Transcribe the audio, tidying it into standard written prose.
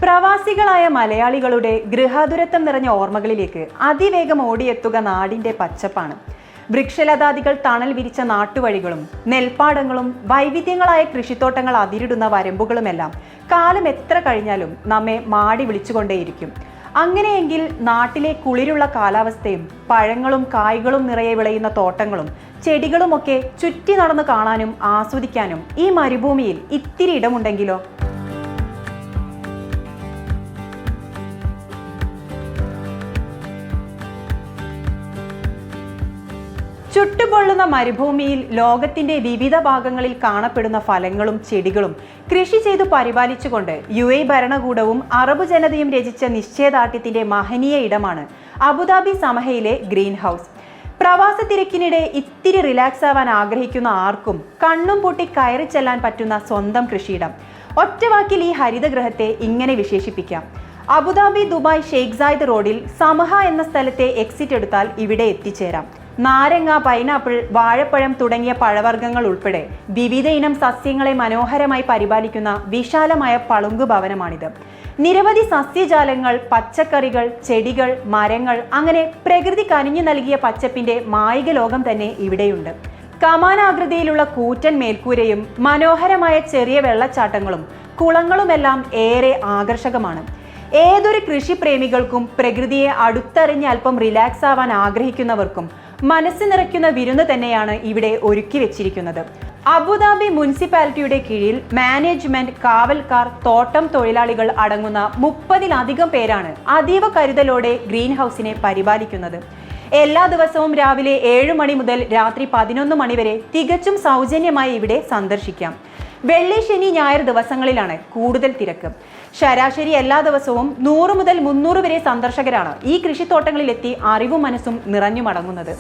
പ്രവാസികളായ മലയാളികളുടെ ഗൃഹാതുരത്വം നിറഞ്ഞ ഓർമ്മകളിലേക്ക് അതിവേഗം ഓടിയെത്തുക നാടിന്റെ പച്ചപ്പാണ്. വൃക്ഷലതാദികൾ തണൽ വിരിച്ച നാട്ടുവഴികളും നെൽപ്പാടങ്ങളും വൈവിധ്യങ്ങളായ കൃഷിത്തോട്ടങ്ങൾ അതിരിടുന്ന വരമ്പുകളുമെല്ലാം കാലം എത്ര കഴിഞ്ഞാലും നമ്മെ മാടി വിളിച്ചുകൊണ്ടേയിരിക്കും. അങ്ങനെയെങ്കിൽ നാട്ടിലെ കുളിരുള്ള കാലാവസ്ഥയും പഴങ്ങളും കായ്കളും നിറയെ വിളയുന്ന തോട്ടങ്ങളും ചെടികളുമൊക്കെ ചുറ്റി നടന്നു കാണാനും ആസ്വദിക്കാനും ഈ മരുഭൂമിയിൽ ഇത്തിരി ഇടമുണ്ടെങ്കിലോ? ചുട്ടുപൊള്ളുന്ന മരുഭൂമിയിൽ ലോകത്തിന്റെ വിവിധ ഭാഗങ്ങളിൽ കാണപ്പെടുന്ന ഫലങ്ങളും ചെടികളും കൃഷി ചെയ്തു പരിപാലിച്ചുകൊണ്ട് UAE ഭരണകൂടവും അറബ് ജനതയും രചിച്ച നിശ്ചയദാർഢ്യത്തിന്റെ മഹനീയ ഇടമാണ് അബുദാബി സമഹയിലെ ഗ്രീൻ ഹൗസ്. പ്രവാസ തിരക്കിനിടെ ഇത്തിരി റിലാക്സ് ആവാൻ ആഗ്രഹിക്കുന്ന ആർക്കും കണ്ണും പൂട്ടി കയറി ചെല്ലാൻ പറ്റുന്ന സ്വന്തം കൃഷിയിടം. ഒറ്റവാക്കിൽ ഈ ഹരിതഗൃഹത്തെ ഇങ്ങനെ വിശേഷിപ്പിക്കാം: അബുദാബി ദുബായ് ഷെയ്ഖ് സായിദ് റോഡിൽ സമഹ എന്ന സ്ഥലത്തെ എക്സിറ്റ് എടുത്താൽ ഇവിടെ എത്തിച്ചേരാം. നാരങ്ങ, പൈനാപ്പിൾ, വാഴപ്പഴം തുടങ്ങിയ പഴവർഗ്ഗങ്ങൾ ഉൾപ്പെടെ വിവിധ ഇനം സസ്യങ്ങളെ മനോഹരമായി പരിപാലിക്കുന്ന വിശാലമായ പളുങ്കു ഭവനമാണിത്. നിരവധി സസ്യജാലങ്ങൾ, പച്ചക്കറികൾ, ചെടികൾ, മരങ്ങൾ, അങ്ങനെ പ്രകൃതി കനിഞ്ഞു നൽകിയ പച്ചപ്പിന്റെ മായിക ലോകം തന്നെ ഇവിടെയുണ്ട്. കമാനാകൃതിയിലുള്ള കൂറ്റൻ മേൽക്കൂരയും മനോഹരമായ ചെറിയ വെള്ളച്ചാട്ടങ്ങളും കുളങ്ങളുമെല്ലാം ഏറെ ആകർഷകമാണ്. ഏതൊരു കൃഷിപ്രേമികൾക്കും പ്രകൃതിയെ അടുത്തറിഞ്ഞ് അല്പം റിലാക്സ് ആവാൻ ആഗ്രഹിക്കുന്നവർക്കും മനസ്സ് നിറയ്ക്കുന്ന വിരുന്ന് തന്നെയാണ് ഇവിടെ ഒരുക്കി വെച്ചിരിക്കുന്നത്. അബുദാബി മുനിസിപ്പാലിറ്റിയുടെ കീഴിൽ മാനേജ്മെന്റ്, കാവൽക്കാർ, തോട്ടം തൊഴിലാളികൾ അടങ്ങുന്ന 30-ലധികം പേരാണ് അതീവ കരുതലോടെ ഗ്രീൻ ഹൗസിനെ പരിപാലിക്കുന്നത്. എല്ലാ ദിവസവും രാവിലെ 7 മണി മുതൽ രാത്രി 11 മണി വരെ തികച്ചും സൗജന്യമായി ഇവിടെ സന്ദർശിക്കാം. വെള്ളി, ശനി, ഞായർ ദിവസങ്ങളിലാണ് കൂടുതൽ തിരക്ക്. ശരാശരി എല്ലാ ദിവസവും 100 മുതൽ 300 വരെ സന്ദർശകരാണ് ഈ കൃഷിത്തോട്ടങ്ങളിലെത്തി അറിവും മനസ്സും നിറഞ്ഞു മടങ്ങുന്നത്.